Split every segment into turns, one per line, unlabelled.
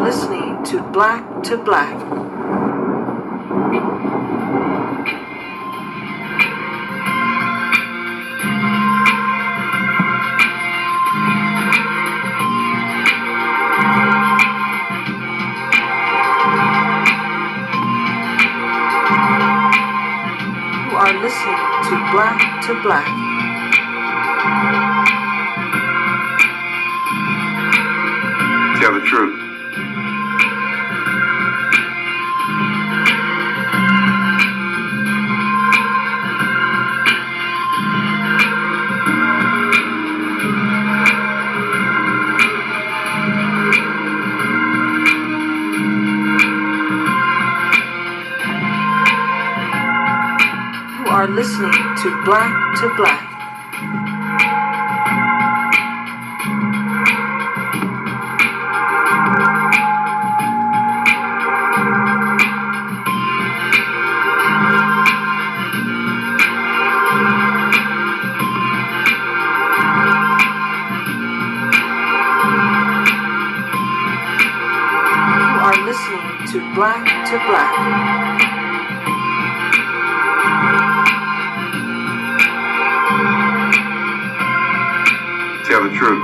listening to Black to Black. You are listening to Black to Black.
Tell the truth.
You are listening to Black to Black. You are listening to Black to Black.
Tell the truth.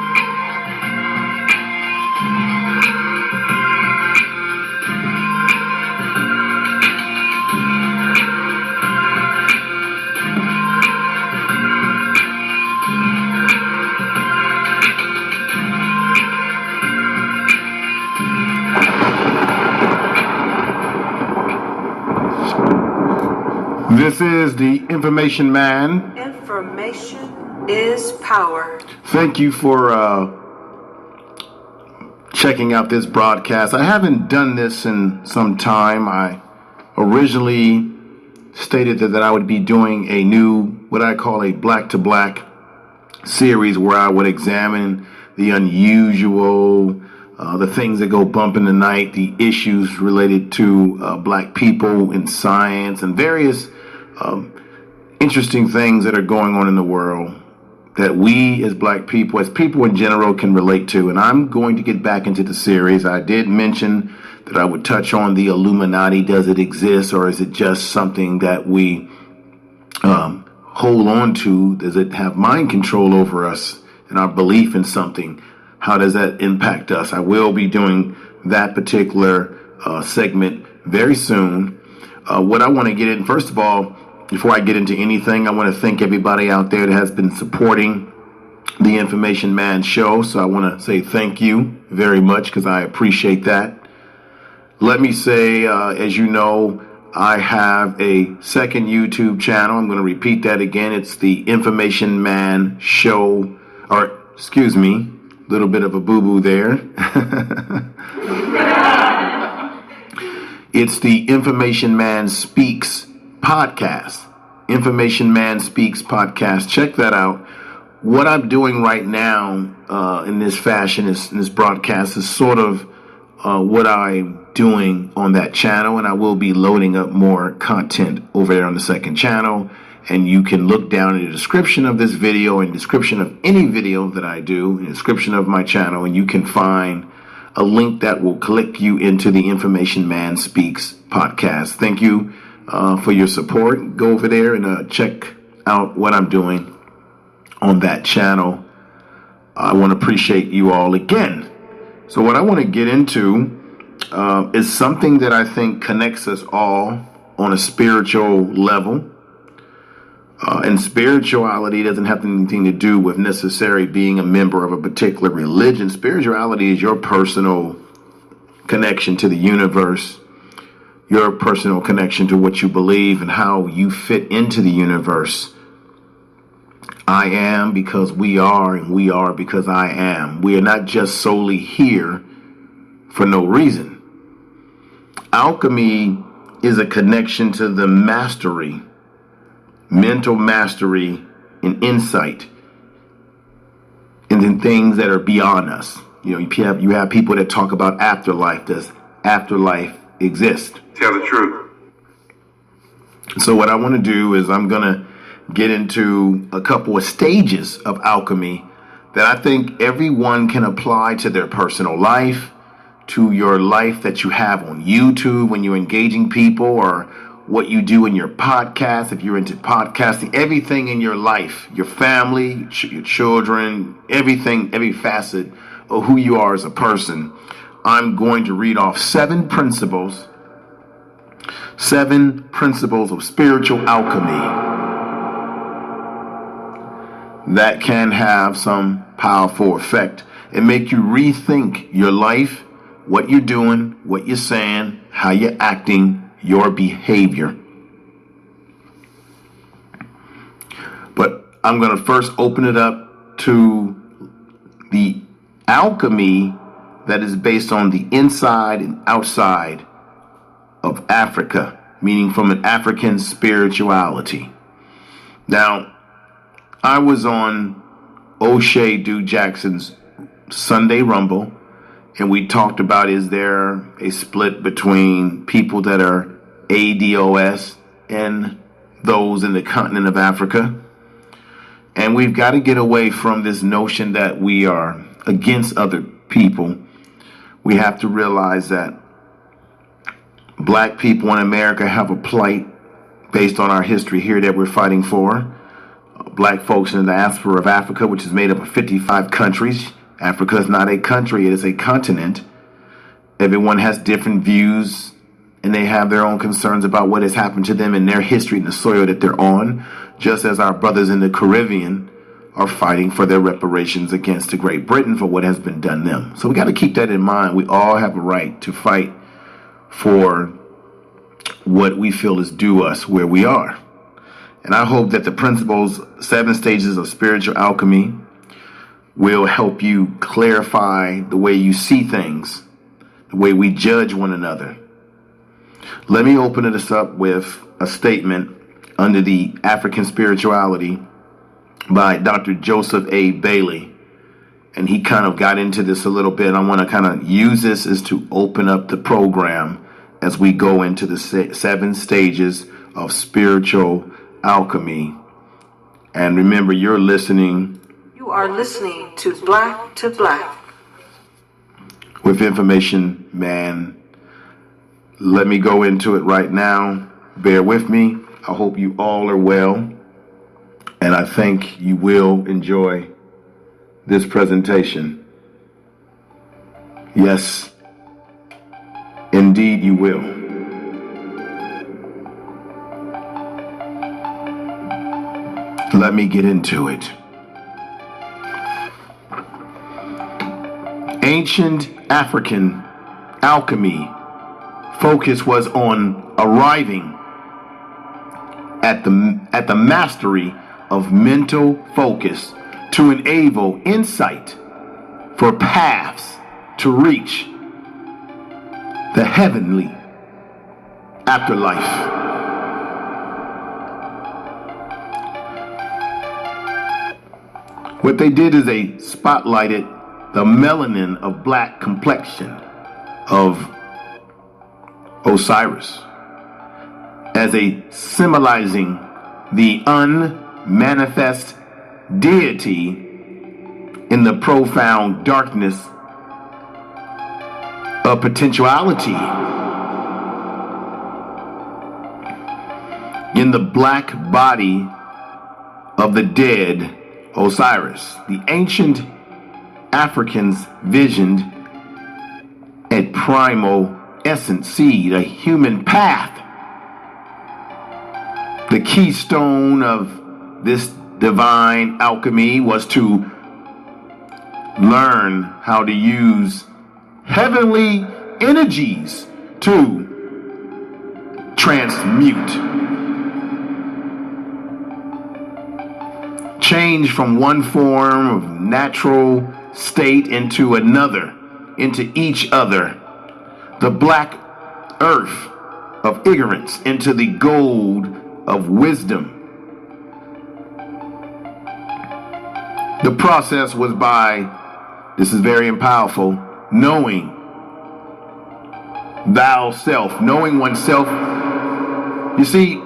This is the Information Man.
Information is power.
Thank you for checking out this broadcast. I haven't done this in some time. I originally stated that I would be doing a new, what I call a Black to Black series, where I would examine the unusual, the things that go bump in the night, the issues related to black people in science and various interesting things that are going on in the world that we as black people, as people in general, can relate to. And I'm going to get back into the series. I did mention that I would touch on the Illuminati. Does it exist, or is it just something that we hold on to? Does it have mind control over us and our belief in something? How does that impact us? I will be doing that particular segment very soon. What I want to get in, first of all, before I get into anything, I want to thank everybody out there that has been supporting the Information Man show. So I want to say thank you very much, because I appreciate that. Let me say, as you know, I have a second YouTube channel. I'm going to repeat that again. It's the Information Man show, or excuse me, a little bit of a boo-boo there. It's the Information Man Speaks podcast. Information Man Speaks podcast. Check that out. What I'm doing right now in this fashion, in this broadcast, is sort of what I'm doing on that channel, and I will be loading up more content over there on the second channel. And you can look down in the description of this video, and description of any video that I do, in the description of my channel, and you can find a link that will click you into the Information Man Speaks podcast. Thank you for your support. Go over there and check out what I'm doing on that channel. I want to appreciate you all again. So what I want to get into is something that I think connects us all on a spiritual level. And spirituality doesn't have anything to do with necessarily being a member of a particular religion. Spirituality is your personal connection to the universe, your personal connection to what you believe and how you fit into the universe. I am because we are, and we are because I am. We are not just solely here for no reason. Alchemy is a connection to the mastery, mental mastery and insight into things that are beyond us. You know, you have people that talk about afterlife. Does afterlife exist?
Tell the truth.
So what I want to do is I'm going to get into a couple of stages of alchemy that I think everyone can apply to their personal life, to your life that you have on YouTube when you're engaging people, or what you do in your podcast, if you're into podcasting, everything in your life, your family, your children, everything, every facet of who you are as a person. I'm going to read off 7 principles of spiritual alchemy that can have some powerful effect and make you rethink your life, what you're doing, what you're saying, how you're acting, your behavior. But I'm going to first open it up to the alchemy that is based on the inside and outside of Africa, meaning from an African spirituality. Now, I was on O'Shea Du Jackson's Sunday Rumble, and we talked about, is there a split between people that are ADOS and those in the continent of Africa? And we've got to get away from this notion that we are against other people. We have to realize that black people in America have a plight based on our history here that we're fighting for. Black folks in the diaspora of Africa, which is made up of 55 countries. Africa is not a country, it is a continent. Everyone has different views, and they have their own concerns about what has happened to them in their history and the soil that they're on, just as our brothers in the Caribbean are fighting for their reparations against Great Britain for what has been done them. So we got to keep that in mind. We all have a right to fight for what we feel is due us where we are. And I hope that the principles, 7 stages of spiritual alchemy, will help you clarify the way you see things, the way we judge one another. Let me open this up with a statement under the African spirituality by Dr. Joseph A. Bailey. And he kind of got into this a little bit. I want to kind of use this as to open up the program as we go into the 7 stages of spiritual alchemy. And remember, you are listening
to Black to Black
with Information Man. Let me go into it right now. Bear with me. I hope you all are well, and I think you will enjoy this presentation. Yes, indeed you will. Let me get into it. Ancient African alchemy focus was on arriving at the mastery of mental focus to enable insight for paths to reach the heavenly afterlife. What they did is they spotlighted the melanin of black complexion of Osiris as a symbolizing the unmanifest deity in the profound darkness of potentiality. In the black body of the dead Osiris, the ancient Africans visioned a primal essence seed, a human path. The keystone of this divine alchemy was to learn how to use heavenly energies to transmute. Change from one form of natural state into another, into each other. The black earth of ignorance into the gold of wisdom. The process was by, this is very powerful, knowing thou self, knowing oneself. You see,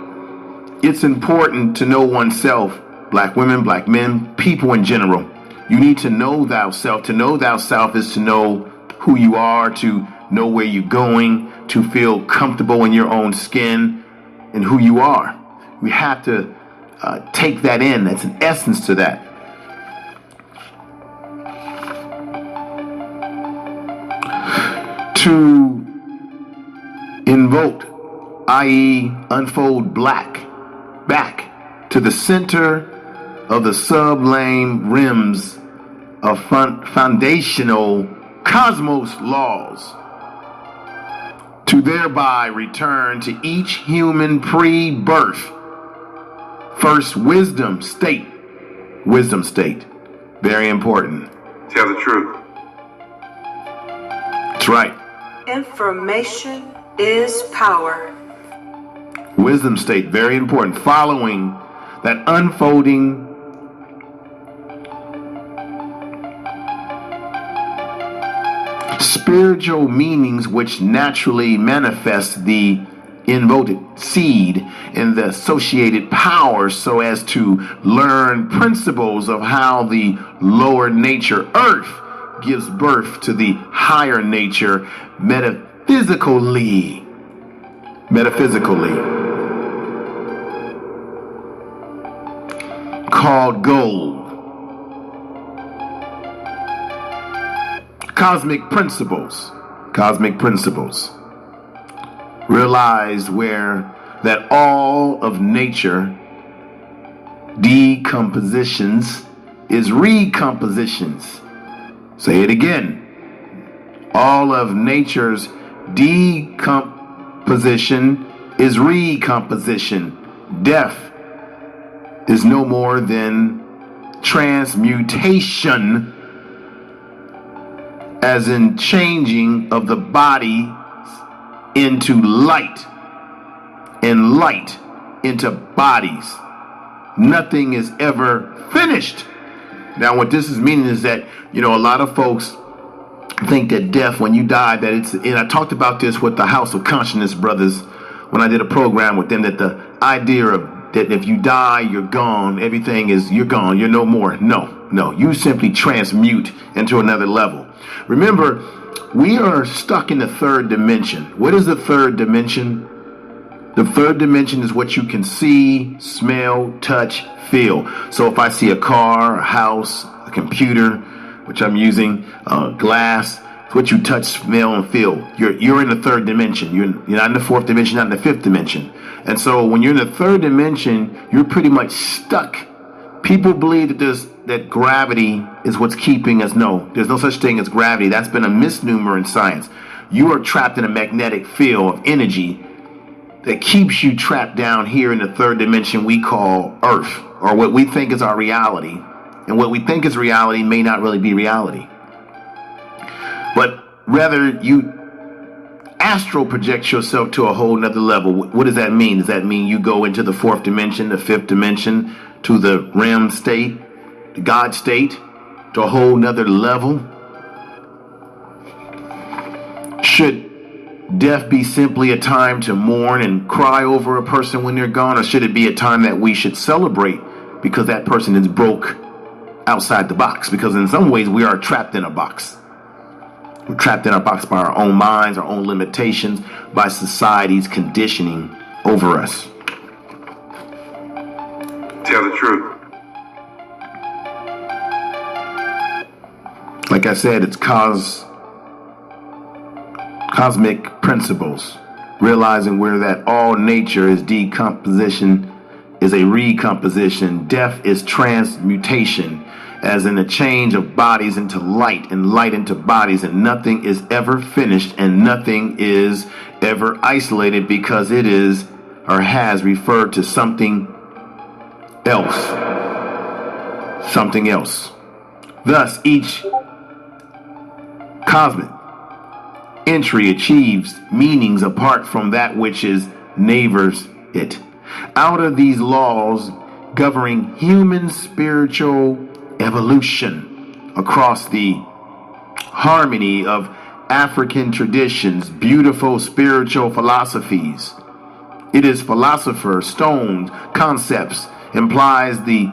it's important to know oneself. Black women, black men, people in general. You need to know thyself. To know thyself is to know who you are, to know where you're going, to feel comfortable in your own skin and who you are. We have to take that in. That's an essence to that. To invoke, i.e. unfold black, back to the center of the sublime rims of foundational cosmos laws, to thereby return to each human pre-birth first wisdom state. Wisdom state, very important.
Tell the truth.
That's right.
Information is power.
Wisdom state, very important. Following that unfolding spiritual meanings which naturally manifest the invoked seed and the associated powers, so as to learn principles of how the lower nature, earth, gives birth to the higher nature metaphysically. Called gold. Cosmic principles. Realized where that all of nature decompositions is recompositions. Say it again. All of nature's decomposition is recomposition. Death is no more than transmutation, as in changing of the body into light and light into bodies. Nothing is ever finished. Now, what this is meaning is that, a lot of folks think that death, when you die, that it's, and I talked about this with the House of Consciousness brothers when I did a program with them, that the idea of that if you die, you're gone, everything is, you're gone, you're no more. No, you simply transmute into another level. Remember, we are stuck in the third dimension. What is the third dimension? The third dimension is what you can see, smell, touch, feel. So if I see a car, a house, a computer, which I'm using, glass, it's what you touch, smell, and feel. You're in the third dimension. You're not in the fourth dimension, not in the fifth dimension. And so when you're in the third dimension, you're pretty much stuck. People believe that gravity is what's keeping us. No, there's no such thing as gravity. That's been a misnomer in science. You are trapped in a magnetic field of energy that keeps you trapped down here in the third dimension we call Earth, or what we think is our reality. And what we think is reality may not really be reality. But rather you astral project yourself to a whole nother level. What does that mean? Does that mean you go into the fourth dimension, the fifth dimension, to the realm state, the God state, to a whole nother level? Should death be simply a time to mourn and cry over a person when they're gone, or should it be a time that we should celebrate because that person is broke outside the box? Because in some ways we are trapped in a box. We're trapped in our box by our own minds, our own limitations, by society's conditioning over us.
Tell the truth.
Like I said, it's cosmic principles. Realizing where that all nature is decomposition, is a recomposition. Death is transmutation, as in a change of bodies into light and light into bodies, and nothing is ever finished and nothing is ever isolated, because it is or has referred to something else. Something else. Thus, each cosmic entry achieves meanings apart from that which is neighbors it. Out of these laws governing human spiritual evolution across the harmony of African traditions, beautiful spiritual philosophies. It is philosopher, stones, concepts, implies the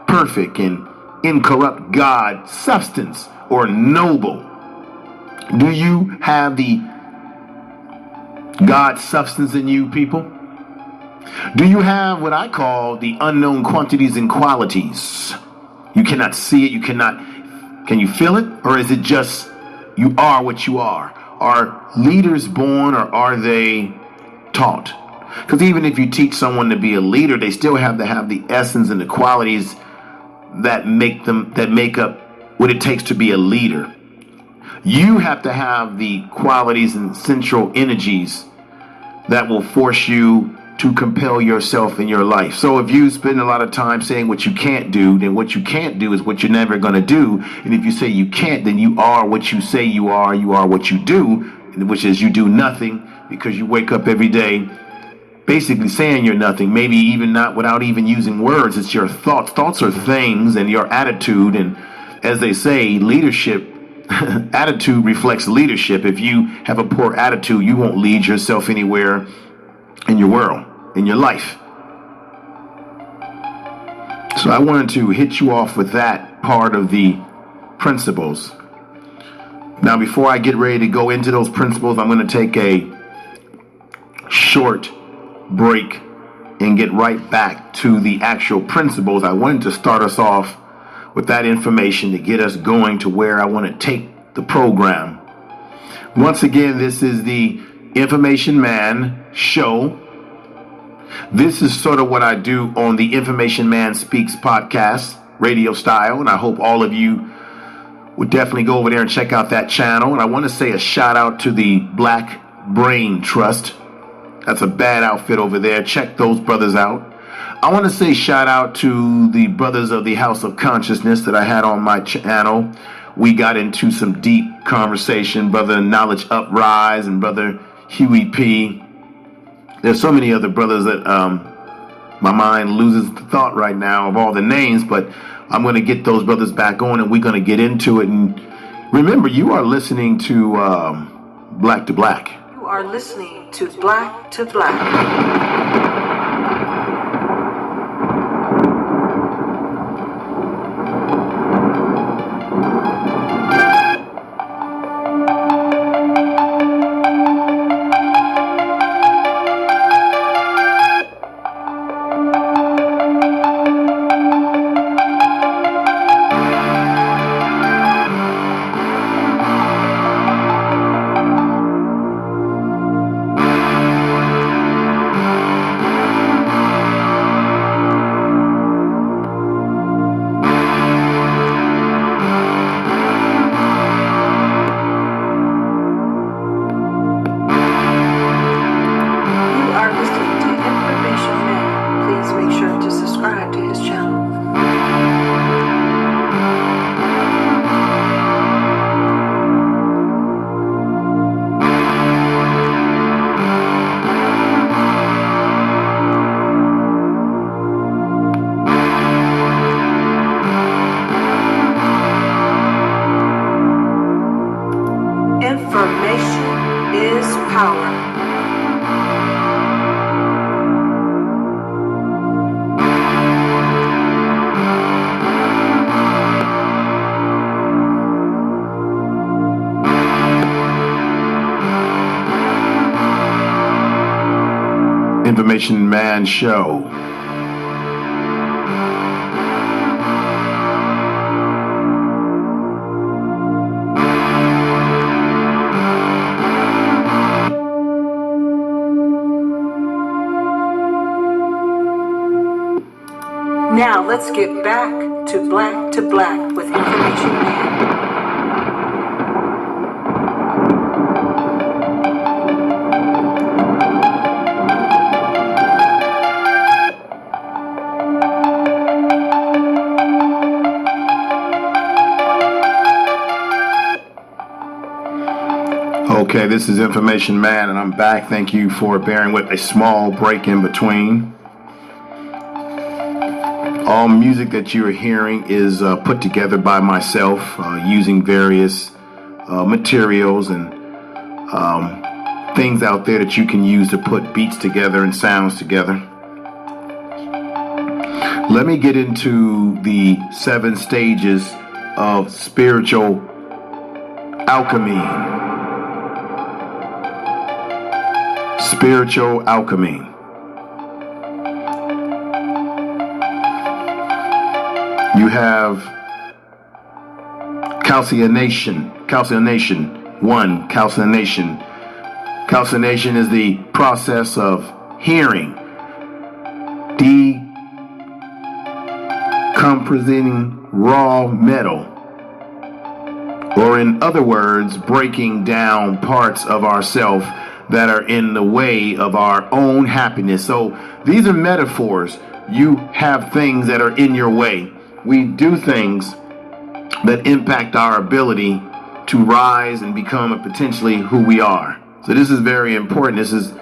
perfect and incorrupt God, substance, or noble, Do you have the God substance in you, people? Do you have what I call the unknown quantities and qualities? You cannot see it, can you feel it? Or is it just you are what you are? Are leaders born or are they taught? Because even if you teach someone to be a leader, they still have to have the essence and the qualities that make up what it takes to be a leader. You have to have the qualities and central energies that will force you to compel yourself in your life. So if you spend a lot of time saying what you can't do, then what you can't do is what you're never going to do. And if you say you can't, then you are what you say you are what you do, which is you do nothing, because you wake up every day basically saying you're nothing, maybe even not without even using words. It's your thoughts. Thoughts are things, and your attitude. And as they say, leadership, attitude reflects leadership. If you have a poor attitude, you won't lead yourself anywhere in your world, in your life. So I wanted to hit you off with that part of the principles. Now, before I get ready to go into those principles, I'm going to take a short break and get right back to the actual principles. I wanted to start us off with that information to get us going to where I want to take the program. Once again, this is the Information Man Show. This is sort of what I do on the Information Man Speaks podcast, radio style, and I hope all of you would definitely go over there and check out that channel. And I want to say a shout out to the Black Brain Trust. That's a bad outfit over there. Check those brothers out. I want to say shout out to the brothers of the House of Consciousness that I had on my channel. We got into some deep conversation. Brother Knowledge Uprise and Brother Huey P. There's so many other brothers that my mind loses the thought right now of all the names, but I'm going to get those brothers back on and we're going to get into it. And remember, you are listening to Black to Black.
You are listening to Black to Black. Information is power.
Information Man Show.
Now let's get back to Black with Information Man.
Okay, this is Information Man, and I'm back. Thank you for bearing with a small break in between. All music that you're hearing is put together by myself using various materials and things out there that you can use to put beats together and sounds together. Let me get into the 7 stages of spiritual alchemy. Spiritual alchemy. You have calcination. One, calcination. Calcination is the process of hearing, decomposing raw metal, or in other words, breaking down parts of ourself that are in the way of our own happiness. So these are metaphors. You have things that are in your way. We do things that impact our ability to rise and become potentially who we are. So this is very important. This is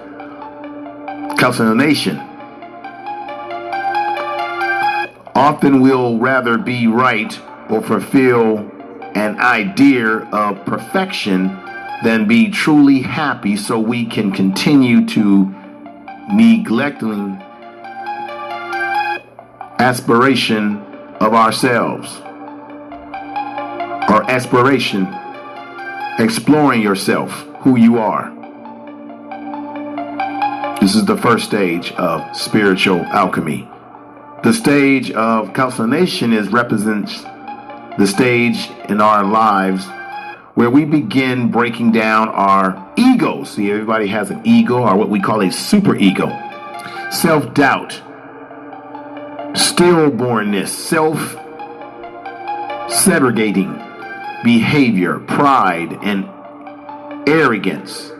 calcination. Often we'll rather be right or fulfill an idea of perfection than be truly happy, so we can continue to neglecting aspiration of ourselves, or aspiration, exploring yourself, who you are. This is the first stage of spiritual alchemy. The stage of calcination represents the stage in our lives where we begin breaking down our egos. See, everybody has an ego, or what we call a super ego. Self-doubt, stillbornness, self-segregating behavior, pride, and arrogance,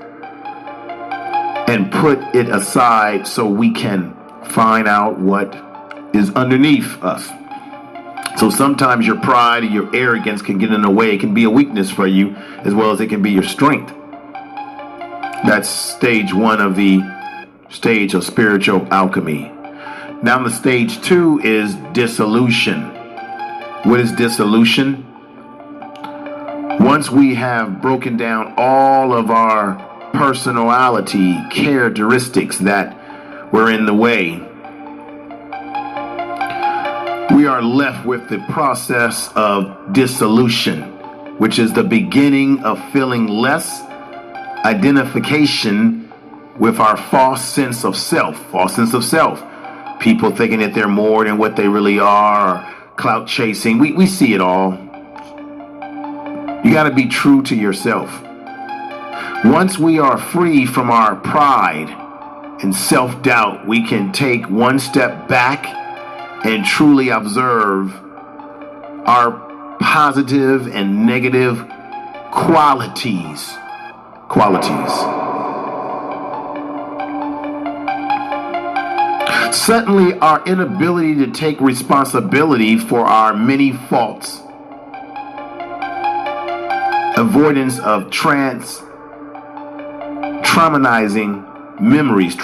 and put it aside so we can find out what is underneath us. So sometimes your pride and your arrogance can get in the way. It can be a weakness for you as well as it can be your strength. That's stage one of the stage of spiritual alchemy. Now the stage two is dissolution. What is dissolution? Once we have broken down all of our personality characteristics that were in the way, we are left with the process of dissolution, which is the beginning of feeling less identification with our false sense of self. People thinking that they're more than what they really are, or clout chasing. We see it all. You got to be true to yourself. Once we are free from our pride and self-doubt, we can take one step back and truly observe our positive and negative qualities. Certainly, our inability to take responsibility for our many faults, avoidance of traumatizing memories.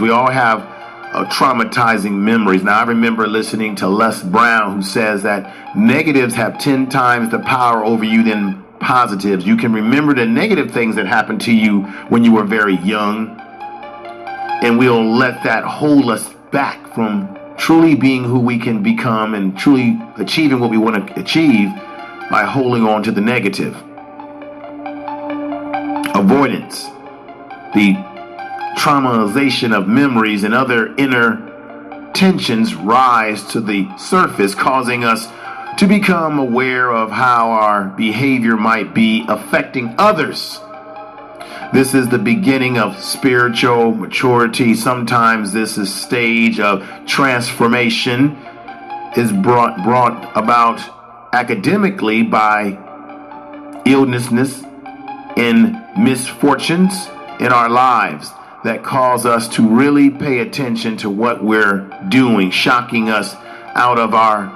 We all have traumatizing memories. Now, I remember listening to Les Brown, who says that negatives have 10 times the power over you than positives. You can remember the negative things that happened to you when you were very young, and we'll let that hold us back from truly being who we can become and truly achieving what we want to achieve by holding on to the negative. Avoidance, the traumatization of memories and other inner tensions rise to the surface, causing us to become aware of how our behavior might be affecting others. This is the beginning of spiritual maturity. Sometimes this is stage of transformation is brought about academically by illnesses and misfortunes in our lives that cause us to really pay attention to what we're doing, shocking us out of our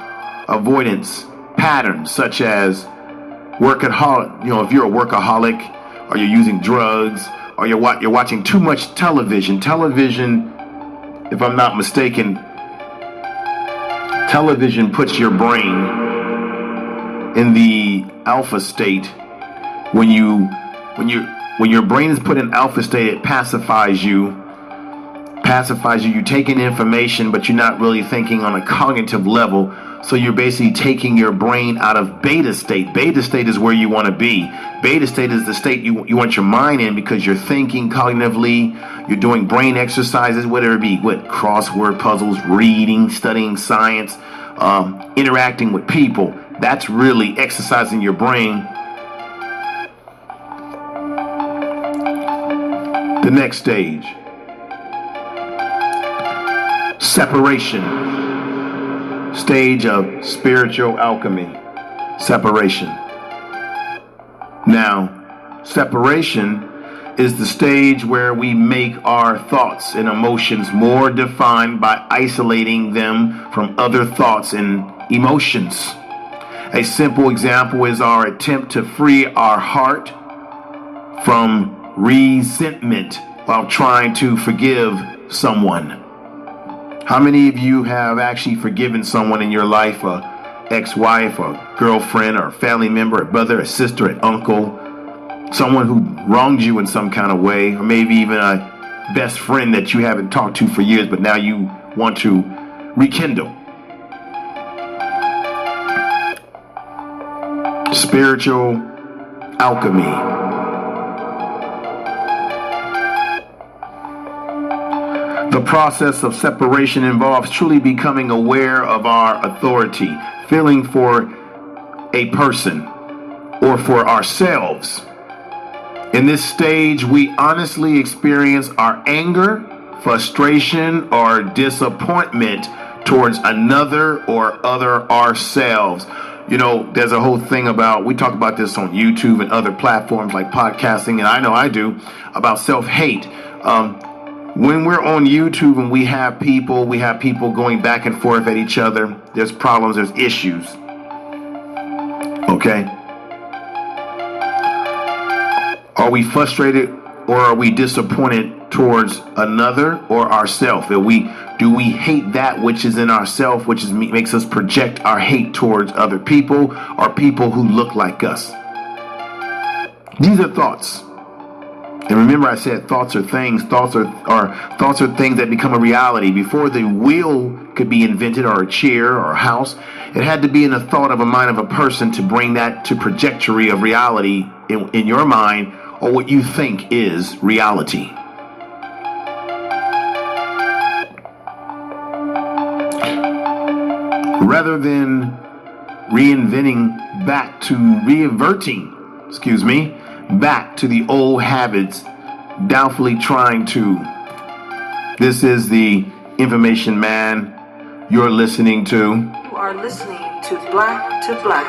avoidance patterns, such as workaholic. If you're a workaholic, or you're using drugs, or you're watching too much television. Television, if I'm not mistaken, television puts your brain in the alpha state. When your brain is put in alpha state, it pacifies you. You're taking information, but you're not really thinking on a cognitive level So you're basically taking your brain out of beta state. Beta state is where you want to be. Beta state is the state you want your mind in, because you're thinking cognitively, you're doing brain exercises, whatever it be, what, crossword puzzles, reading, studying science, interacting with people. That's really exercising your brain. The next stage, separation. Stage of spiritual alchemy, separation. Now, separation is the stage where we make our thoughts and emotions more defined by isolating them from other thoughts and emotions. A simple example is our attempt to free our heart from resentment while trying to forgive someone. How many of you have actually forgiven someone in your life, a ex-wife, a girlfriend, or a family member, a brother, a sister, an uncle, someone who wronged you in some kind of way, or maybe even a best friend that you haven't talked to for years, but now you want to rekindle? Spiritual alchemy. The process of separation involves truly becoming aware of our authority, feeling for a person or for ourselves. In this stage, we honestly experience our anger, frustration, or disappointment towards another or other ourselves. You know, there's a whole thing about, we talk about this on YouTube and other platforms like podcasting, and I know I do, about self-hate. When we're on YouTube and we have people going back and forth at each other, there's problems, there's issues. Okay? Are we frustrated or are we disappointed towards another or ourselves? Do we hate that which is in ourselves, which makes us project our hate towards other people or people who look like us? These are thoughts. And remember, I said thoughts are things. Thoughts are things that become a reality. Before the wheel could be invented, or a chair or a house, it had to be in the thought of a mind of a person to bring that to trajectory of reality in your mind, or what you think is reality. Rather than reverting back to the old habits, doubtfully trying to. This is the information man you're listening to.
You are listening to Black to Black.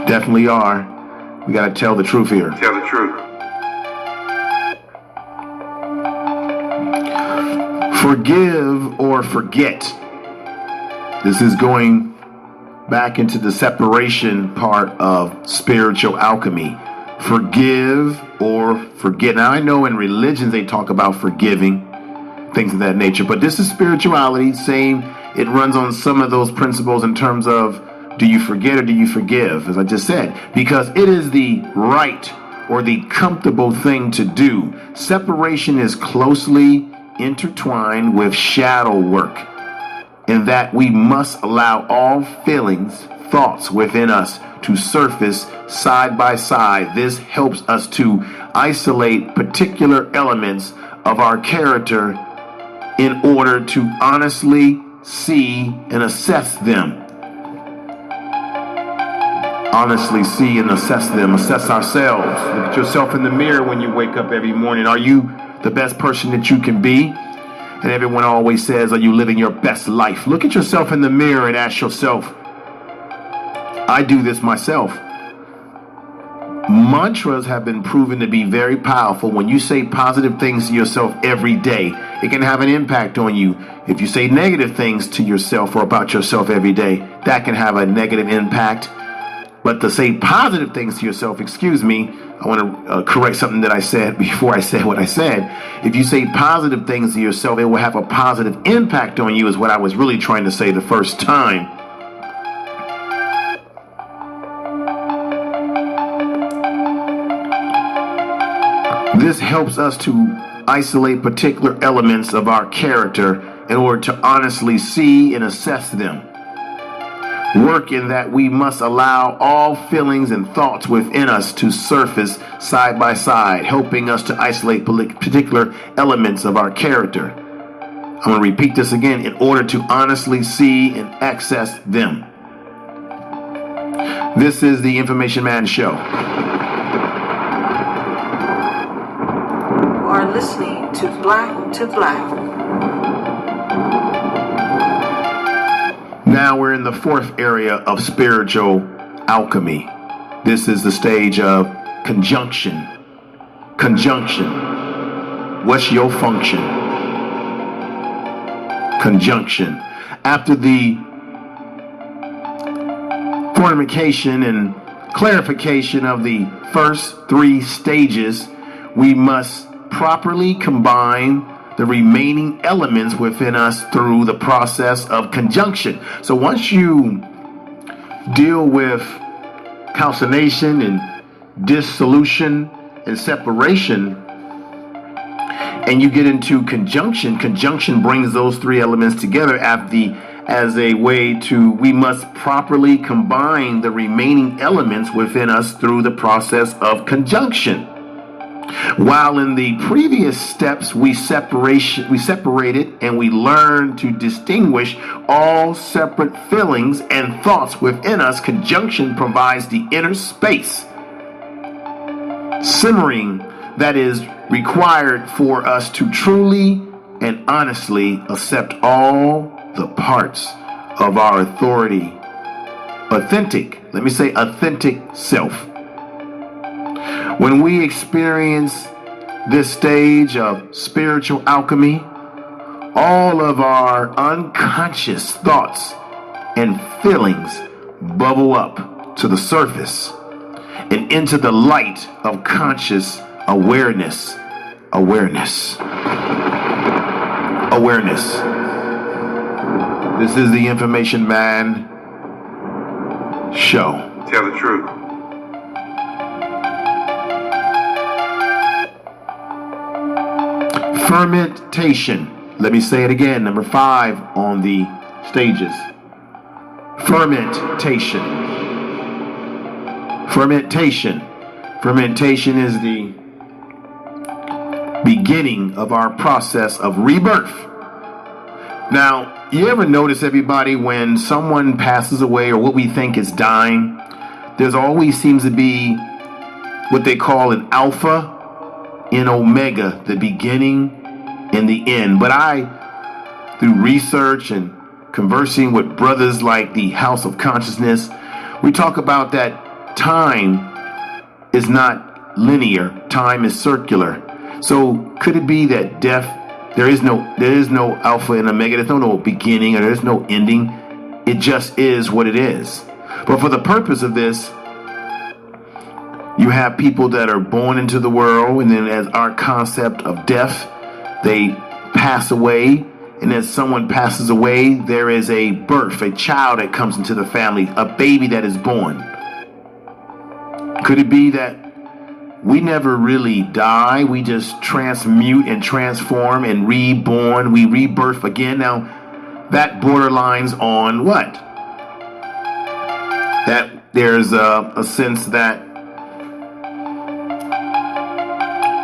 Definitely are. We got to tell the truth here.
Tell the truth.
Forgive or forget. This is going back into the separation part of spiritual alchemy. Forgive or forget. Now, I know in religions they talk about forgiving, things of that nature, but this is spirituality. Same, it runs on some of those principles in terms of, do you forget or do you forgive? As I just said, because it is the right or the comfortable thing to do. Separation is closely intertwined with shadow work, in that we must allow all feelings, thoughts within us to surface side by side. This helps us to isolate particular elements of our character in order to honestly see and assess them. Honestly see and assess them. Assess ourselves. Look at yourself in the mirror when you wake up every morning. Are you the best person that you can be? And everyone always says, are you living your best life? Look at yourself in the mirror and ask yourself. I do this myself. Mantras have been proven to be very powerful. When you say positive things to yourself every day, it can have an impact on you. If you say negative things to yourself or about yourself every day, that can have a negative impact. But to say positive things to yourself, I want to correct something that I said before I said what I said. If you say positive things to yourself, it will have a positive impact on you, is what I was really trying to say the first time. This helps us to isolate particular elements of our character in order to honestly see and assess them. Work in that we must allow all feelings and thoughts within us to surface side by side, helping us to isolate particular elements of our character. I'm going to repeat this again, in order to honestly see and access them. This is the Information Man Show.
You are listening to Black to Black.
Now we're in the fourth area of spiritual alchemy. This is the stage of conjunction. Conjunction. What's your function? Conjunction. After the fortification and clarification of the first three stages, we must properly combine the remaining elements within us through the process of conjunction. So once you deal with calcination and dissolution and separation, and you get into conjunction, conjunction brings those three elements together as a way to, we must properly combine the remaining elements within us through the process of conjunction. While in the previous steps we separated and we learned to distinguish all separate feelings and thoughts within us, conjunction provides the inner space, simmering, that is required for us to truly and honestly accept all the parts of our authentic self. When we experience this stage of spiritual alchemy, all of our unconscious thoughts and feelings bubble up to the surface and into the light of conscious awareness. Awareness. This is the Information Man Show.
Tell the truth.
Fermentation. Let me say it again. Number 5 on the stages. Fermentation. Fermentation is the beginning of our process of rebirth. Now, you ever notice, everybody, when someone passes away or what we think is dying, there's always seems to be what they call an alpha and omega, the beginning and the end. But through research and conversing with brothers like the House of Consciousness, we talk about that time is not linear, time is circular. So could it be that death, there is no alpha and omega, there's no beginning, or there's no ending, it just is what it is. But for the purpose of this, you have people that are born into the world, and then as our concept of death, they pass away, and as someone passes away, there is a birth, a child that comes into the family, a baby that is born. Could it be that we never really die, we just transmute and transform and reborn, we rebirth again? Now, that borderlines on what? That there's a sense that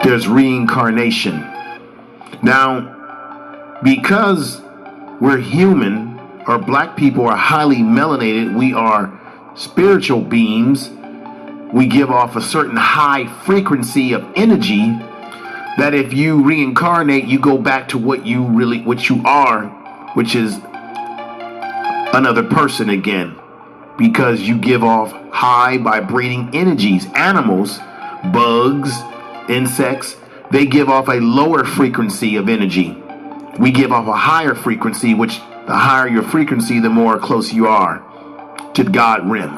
there's reincarnation. Now, because we're human, or black people are highly melanated, we are spiritual beings, we give off a certain high frequency of energy that if you reincarnate, you go back to what you are, which is another person again, because you give off high vibrating energies. Animals, bugs, insects, they give off a lower frequency of energy. We give off a higher frequency, which the higher your frequency, the more close you are to God rim.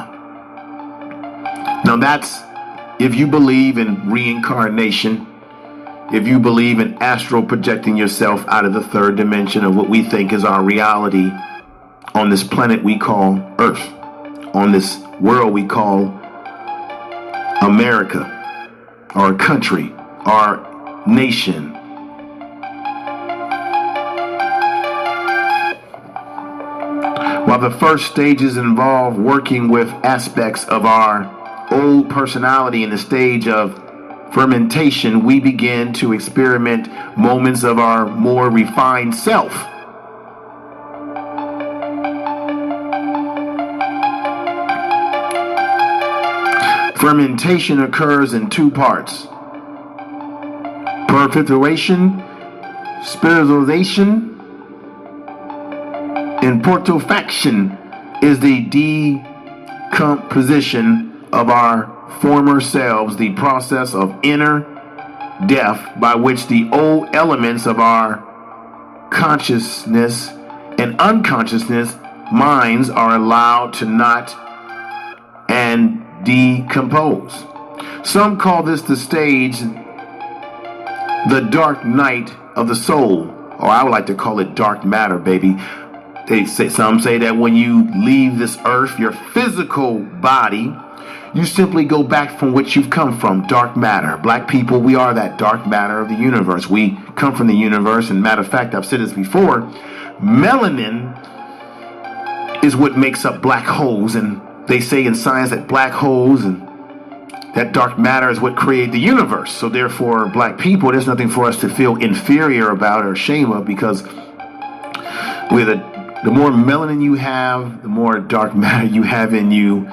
Now that's if you believe in reincarnation, if you believe in astral projecting yourself out of the third dimension of what we think is our reality on this planet we call Earth, on this world we call America, our country, our nation. While the first stages involve working with aspects of our old personality in the stage of fermentation, we begin to experiment moments of our more refined self. Fermentation occurs in two parts: perpetuation, spiritualization, and putrefaction is the decomposition of our former selves, the process of inner death by which the old elements of our consciousness and unconsciousness minds are allowed to knot and decompose. Some call this the stage the dark night of the soul, or I would like to call it dark matter, baby. Some say that when you leave this earth, your physical body, you simply go back from which you've come from, dark matter. Black people, we are that dark matter of the universe. We come from the universe, and matter of fact, I've said this before, melanin is what makes up black holes, and they say in science that black holes and that dark matter is what created the universe. So therefore, black people, there's nothing for us to feel inferior about or ashamed of, because with the more melanin you have, the more dark matter you have in you,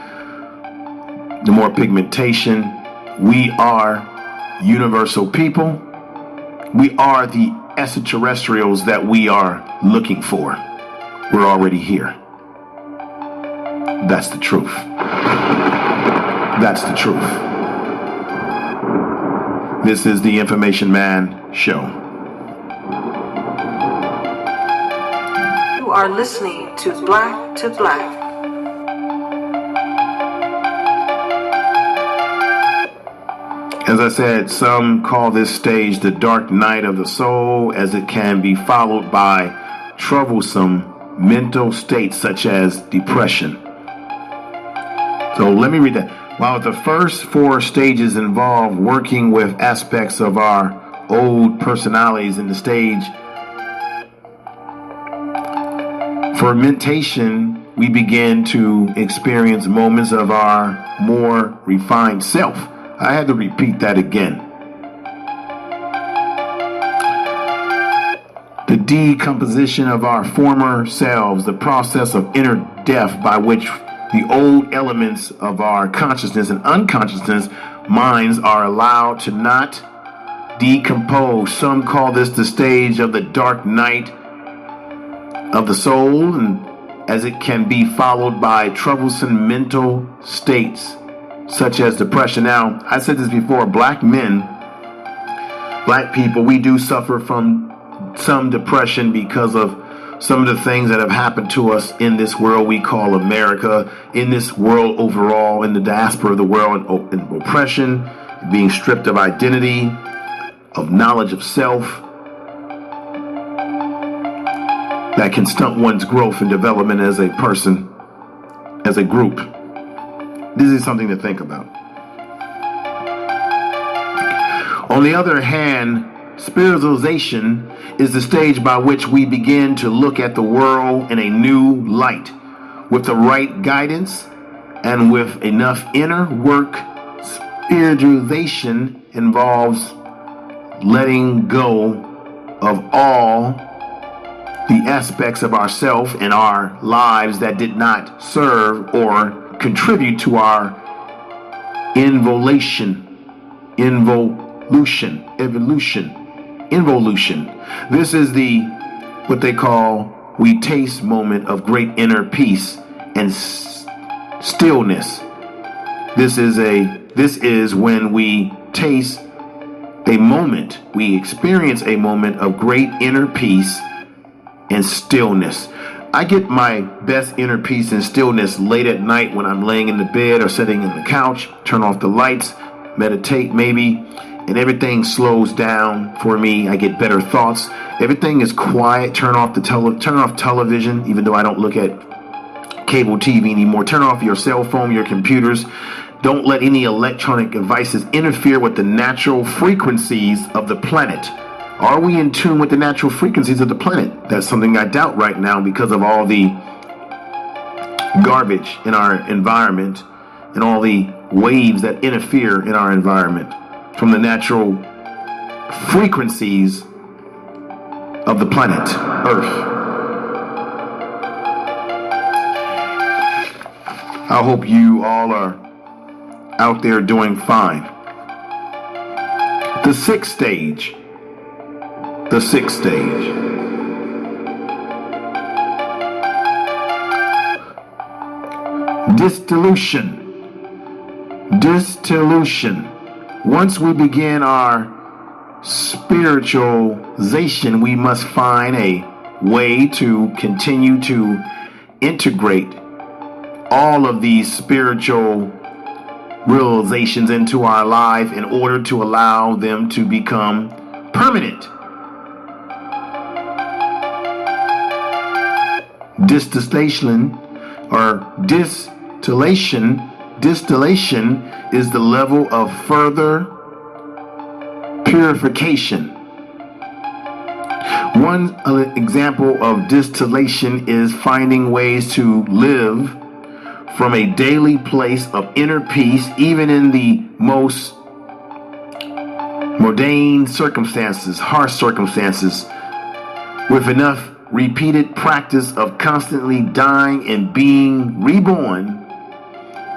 the more pigmentation. We are universal people. We are the extraterrestrials that we are looking for. We're already here. That's the truth. That's the truth. This is the Information Man Show.
You are listening to Black to Black.
As I said, some call this stage the dark night of the soul, as it can be followed by troublesome mental states such as depression. So let me read that. While the first four stages involve working with aspects of our old personalities in the stage fermentation, we begin to experience moments of our more refined self. I had to repeat that again. The decomposition of our former selves, the process of inner death by which the old elements of our consciousness and unconsciousness minds are allowed to not decompose. Some call this the stage of the dark night of the soul, and as it can be followed by troublesome mental states such as depression. Now, I said this before, black men, black people, we do suffer from some depression because of some of the things that have happened to us in this world we call America, in this world overall, in the diaspora of the world, in oppression, being stripped of identity, of knowledge of self, that can stunt one's growth and development as a person, as a group. This is something to think about. On the other hand, spiritualization is the stage by which we begin to look at the world in a new light. With the right guidance and with enough inner work, spiritualization involves letting go of all the aspects of ourself and our lives that did not serve or contribute to our evolution. This is the what they call we taste moment of great inner peace and stillness. This is when we taste a moment, we experience a moment of great inner peace and stillness. I get my best inner peace and stillness late at night when I'm laying in the bed or sitting in the couch, turn off the lights, meditate maybe, and everything slows down for me. I get better thoughts. Everything is quiet. Turn off television, even though I don't look at cable TV anymore. Turn off your cell phone, your computers. Don't let any electronic devices interfere with the natural frequencies of the planet. Are we in tune with the natural frequencies of the planet? That's something I doubt right now because of all the garbage in our environment and all the waves that interfere in our environment from the natural frequencies of the planet Earth. I hope you all are out there doing fine. The sixth stage. The sixth stage. Dissolution. Dissolution. Once we begin our spiritualization, we must find a way to continue to integrate all of these spiritual realizations into our life in order to allow them to become permanent. Distillation or distillation is the level of further purification. One example of distillation is finding ways to live from a daily place of inner peace, even in the most mundane circumstances, harsh circumstances, with enough repeated practice of constantly dying and being reborn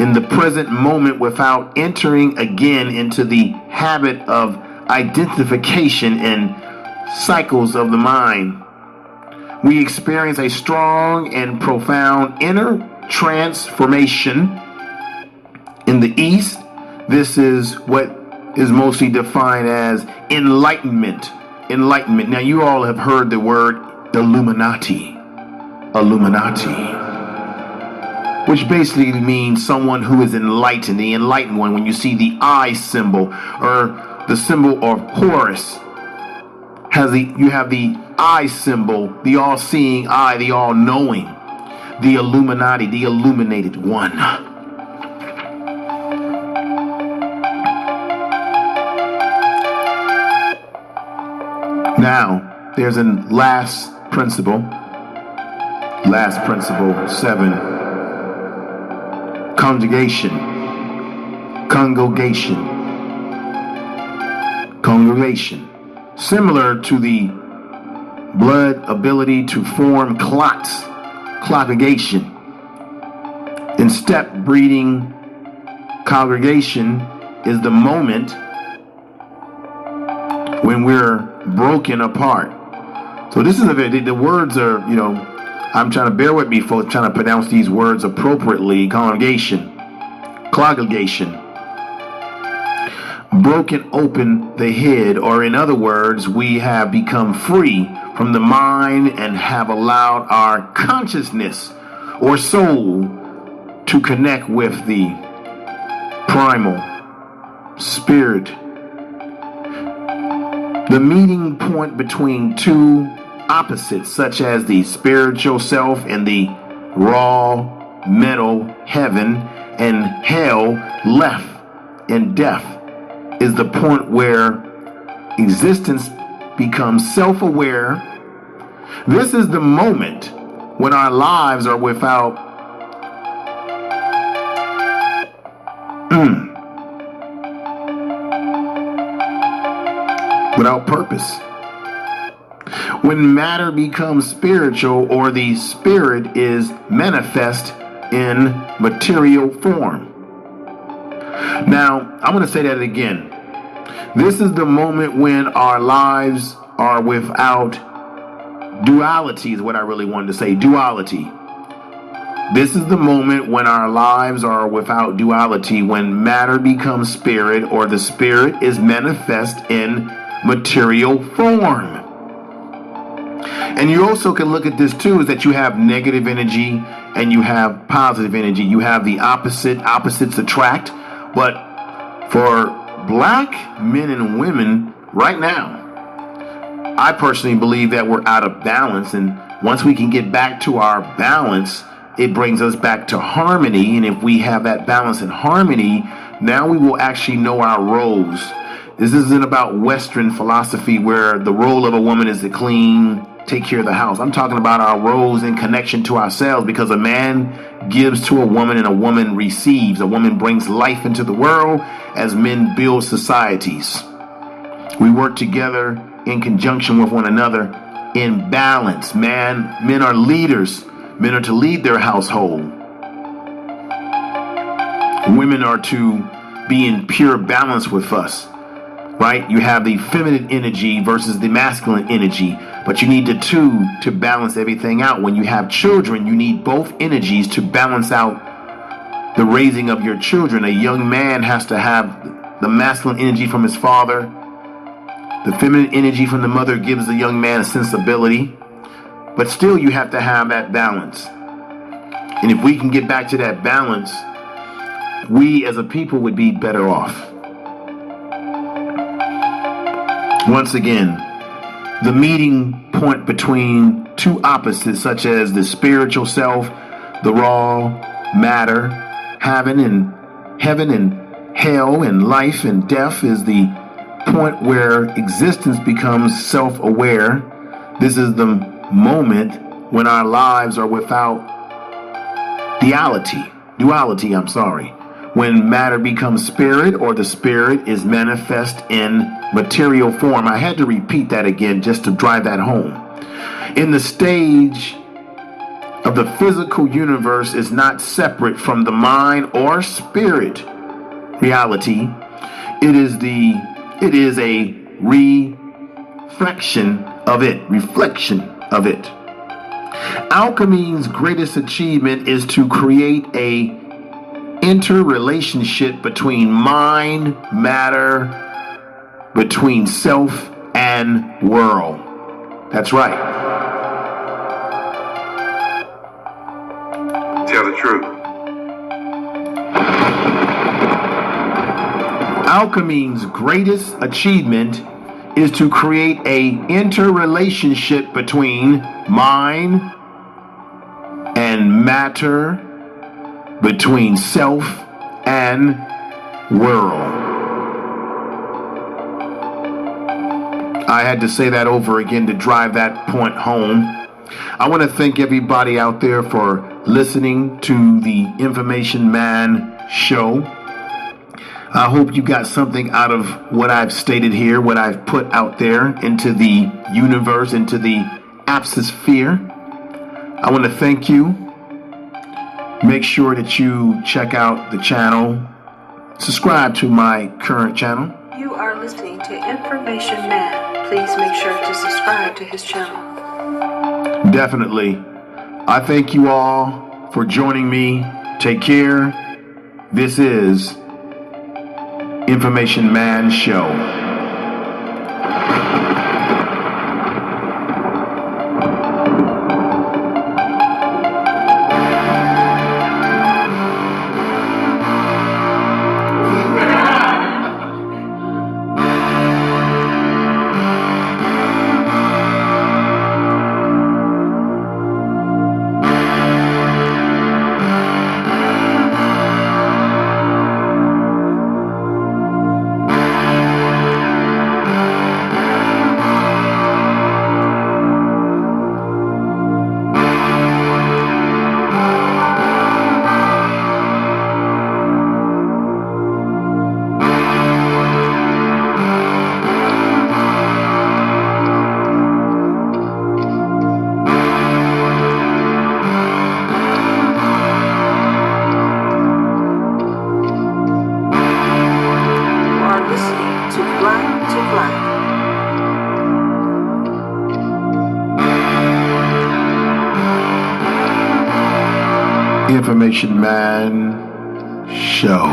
in the present moment without entering again into the habit of identification and cycles of the mind. We experience a strong and profound inner transformation. In the East, this is what is mostly defined as enlightenment. Enlightenment. Now, you all have heard the word Illuminati. Illuminati. Which basically means someone who is enlightened, the enlightened one. When you see the eye symbol or the symbol of Horus, you have the eye symbol, the all-seeing eye, the all-knowing, the Illuminati, the illuminated one. Now, there's a last principle, 7, congregation. Similar to the blood ability to form clots, congregation. In step breeding, congregation is the moment when we're broken apart. So this is the words are, I'm trying to bear with me, folks, trying to pronounce these words appropriately. Congregation. Broken open the head, or in other words, we have become free from the mind and have allowed our consciousness or soul to connect with the primal spirit. The meeting point between two opposites, such as the spiritual self and the raw mental heaven and hell left in death, is the point where existence becomes self-aware. This is the moment when our lives are without purpose. When matter becomes spiritual, or the spirit is manifest in material form. Now, I'm going to say that again. This is the moment when our lives are without duality, is what I really wanted to say. Duality. This is the moment when our lives are without duality, when matter becomes spirit, or the spirit is manifest in material form. And you also can look at this too, is that you have negative energy and you have positive energy. You have the opposites attract. But for black men and women right now, I personally believe that we're out of balance. And once we can get back to our balance, it brings us back to harmony. And if we have that balance and harmony, now we will actually know our roles. This isn't about Western philosophy where the role of a woman is to clean, take care of the house. I'm talking about our roles in connection to ourselves, because a man gives to a woman and a woman receives. A woman brings life into the world as men build societies. We work together in conjunction with one another in balance. Men are leaders. Men are to lead their household. Women are to be in pure balance with us, right? You have the feminine energy versus the masculine energy, but you need the two to balance everything out. When you have children, you need both energies to balance out the raising of your children. A young man has to have the masculine energy from his father. The feminine energy from the mother gives the young man a sensibility, but still you have to have that balance. And if we can get back to that balance, we as a people would be better off. Once again, the meeting point between two opposites, such as the spiritual self, the raw matter, heaven and hell and life and death, is the point where existence becomes self-aware. This is the moment when our lives are without duality. When matter becomes spirit, or the spirit is manifest in material form. I had to repeat that again just to drive that home. In the stage of the physical universe is not separate from the mind or spirit reality. It is a reflection of it. Alchemy's greatest achievement is to create a interrelationship between mind, matter, between self and world. That's right.
Tell the truth.
Alchemy's greatest achievement is to create a interrelationship between mind and matter, between self and world. I had to say that over again to drive that point home. I want to thank everybody out there for listening to the Information Man show. I hope you got something out of what I've stated here, what I've put out there into the universe, into the atmosphere. I want to thank you. Make sure that you check out the channel. Subscribe to my current channel.
You are listening to Information Man. Please make sure to subscribe to his channel.
Definitely. I thank you all for joining me. Take care. This is Information Man Show. Information Man Show.